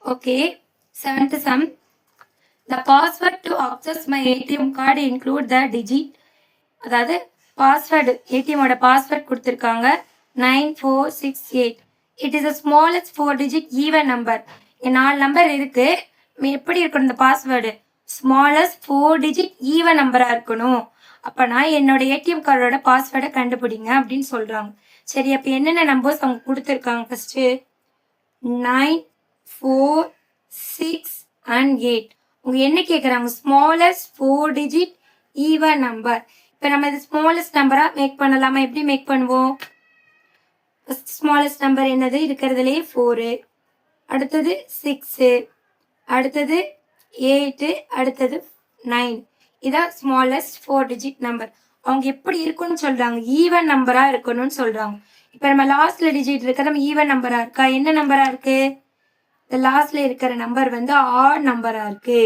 Okay, seventh sum. The password to access my ATM card include the digit. அதாவது password ஏடிஎம்மோட password கொடுத்துருக்காங்க 9468. It is the smallest 4 digit even number. 4 number இருக்கு. எப்படி இருக்கணும் இந்த password? Smallest 4 digit even நம்பராக இருக்கணும். அப்போனா என்னோட ஏடிஎம் கார்டோட பாஸ்வேர்டை கண்டுபிடிங்க அப்படின்னு சொல்கிறாங்க. சரி, அப்போ என்னென்ன நம்பர்ஸ் அவங்க கொடுத்துருக்காங்க? First 9, 4, 6 and 8. உங்க என்ன கேட்குறாங்க? Smallest 4 digit even number. இப்போ நம்ம இது ஸ்மாலஸ்ட் நம்பரா மேக் பண்ணலாமா? எப்படி மேக் பண்ணுவோம்? ஃபர்ஸ்ட் ஸ்மாலஸ்ட் நம்பர் என்னது? இருக்கிறதுலே 4, அடுத்தது 6, அடுத்தது 8, அடுத்தது 9. இதான் ஸ்மாலஸ்ட் 4 digit நம்பர். அவங்க எப்படி இருக்குன்னு சொல்றாங்க? ஈவன் நம்பரா இருக்கணும்னு சொல்றாங்க. இப்போ நம்ம லாஸ்ட்ல டிஜிட் இருக்க நம்ம ஈவன் நம்பரா இருக்கா? என்ன நம்பரா இருக்கு? இந்த லாஸ்ட்ல இருக்கிற நம்பர் வந்து ஆட் நம்பரா இருக்கு.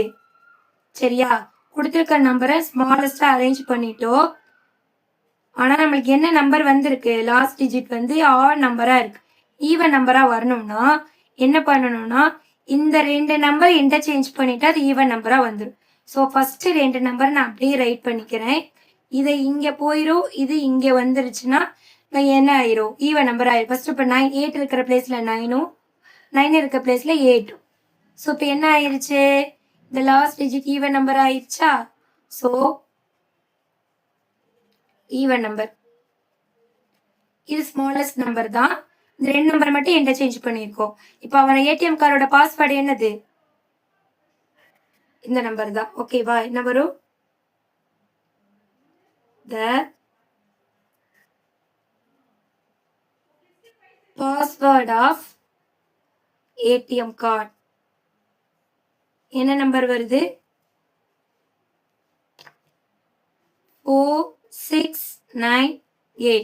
சரியா? கொடுத்துருக்க நம்பரை ஸ்மாலஸ்டா அரேஞ்ச் பண்ணிட்டோம். ஆனா நம்மளுக்கு என்ன நம்பர் வந்திருக்கு? லாஸ்ட் டிஜிட் வந்து ஆட் நம்பரா இருக்கு. ஈவன் நம்பரா வரணும்னா என்ன பண்ணணும்னா இந்த 2 நம்பர் இன்டர்சேஞ்ச் பண்ணிட்டு அது ஈவன் நம்பரா வந்துடும். ஸோ ஃபர்ஸ்ட் 2 நம்பர் நான் அப்படியே ரைட் பண்ணிக்கிறேன். இதை இங்க போயிடும், இது இங்க வந்துருச்சுன்னா என்ன ஆயிரும்? ஈவன் நம்பர் ஆயிரும். ஃபர்ஸ்ட் இப்போ 9, 8 இருக்கிற பிளேஸ்ல 9, 9 இருக்க பிளேஸ்ல 8. ஸோ இப்போ என்ன ஆயிருச்சு? இந்த லாஸ்ட் டிஜிட் ஈவன் நம்பர் ஆயிடுச்சா? So even number. இது ஸ்மாலஸ்ட் நம்பர் தான். இந்த 2 நம்பர் மட்டும் இன்டர்சேஞ்ச் பண்ணியிருக்கோம். இப்போ அவன் ஏடிஎம் கார்டோட பாஸ்வேர்டு என்னது? இந்த நம்பர் தான். ஓகேவா? என்ன வரும்? The password of ATM card. என்ன நம்பர் வருது? 4698.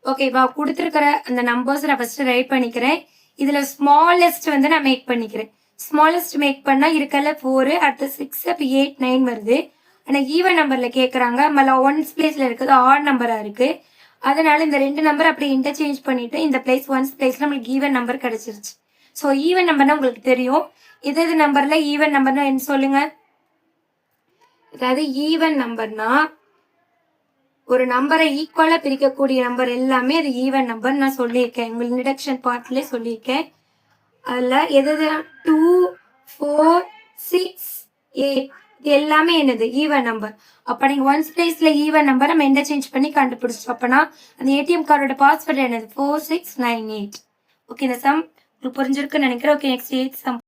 ஓகேவா? கொடுத்துருக்கிற அந்த நம்பர்ஸ் நான் ஃபர்ஸ்ட் ரைட் பண்ணிக்கிறேன். இதுல ஸ்மாலஸ்ட் வந்து நான் மேக் பண்ணிக்கிறேன். ஸ்மாலஸ்ட் மேக் பண்ணா இருக்கல 4, அடுத்து 6, அப்போ 8, 9 வருது. ஆனால் ஈவன் நம்பர்ல கேட்குறாங்க. மல்ல ஒன்ஸ் பிளேஸ்ல இருக்குது ஆட் நம்பரா இருக்கு. அதனால இந்த 2 நம்பர் அப்படியே இன்டர்சேஞ்ச் பண்ணிட்டு இந்த பிளேஸ் ஒன்ஸ் பிளேஸ்ல நம்மளுக்கு ஈவன் நம்பர் கிடைச்சிருச்சு. ஸோ ஈவன் நம்பர்னா உங்களுக்கு தெரியும். எது நம்பர்ல ஈவன் நம்பர்னா என்ன சொல்லுங்க? அதாவது ஈவன் நம்பர்னா ஒரு நம்பரை ஈக்குவலா பிரிக்கக்கூடிய நம்பர் எல்லாமே அது ஈவன் நம்பர் நான் சொல்லியிருக்கேன். உங்களுக்கு இன்ட்ரடக்ஷன் பார்ட்லேயே சொல்லியிருக்கேன். அதில் எது 2, 4, 6, 8 இது எல்லாமே என்னது? Even number. அப்போ நீங்கள் ஒன்ஸ் பிளேஸ்ல ஈவன் நம்பர் நம்ம இன்டர்சேஞ்ச் பண்ணி கண்டுபிடிச்சோம். அப்போனா அந்த ஏடிஎம் கார்டோட பாஸ்வேர்டு என்னது? 4698. ஓகே, இந்த சம் உங்களுக்கு புரிஞ்சிருக்குன்னு நினைக்கிறேன். Okay, next 8 some.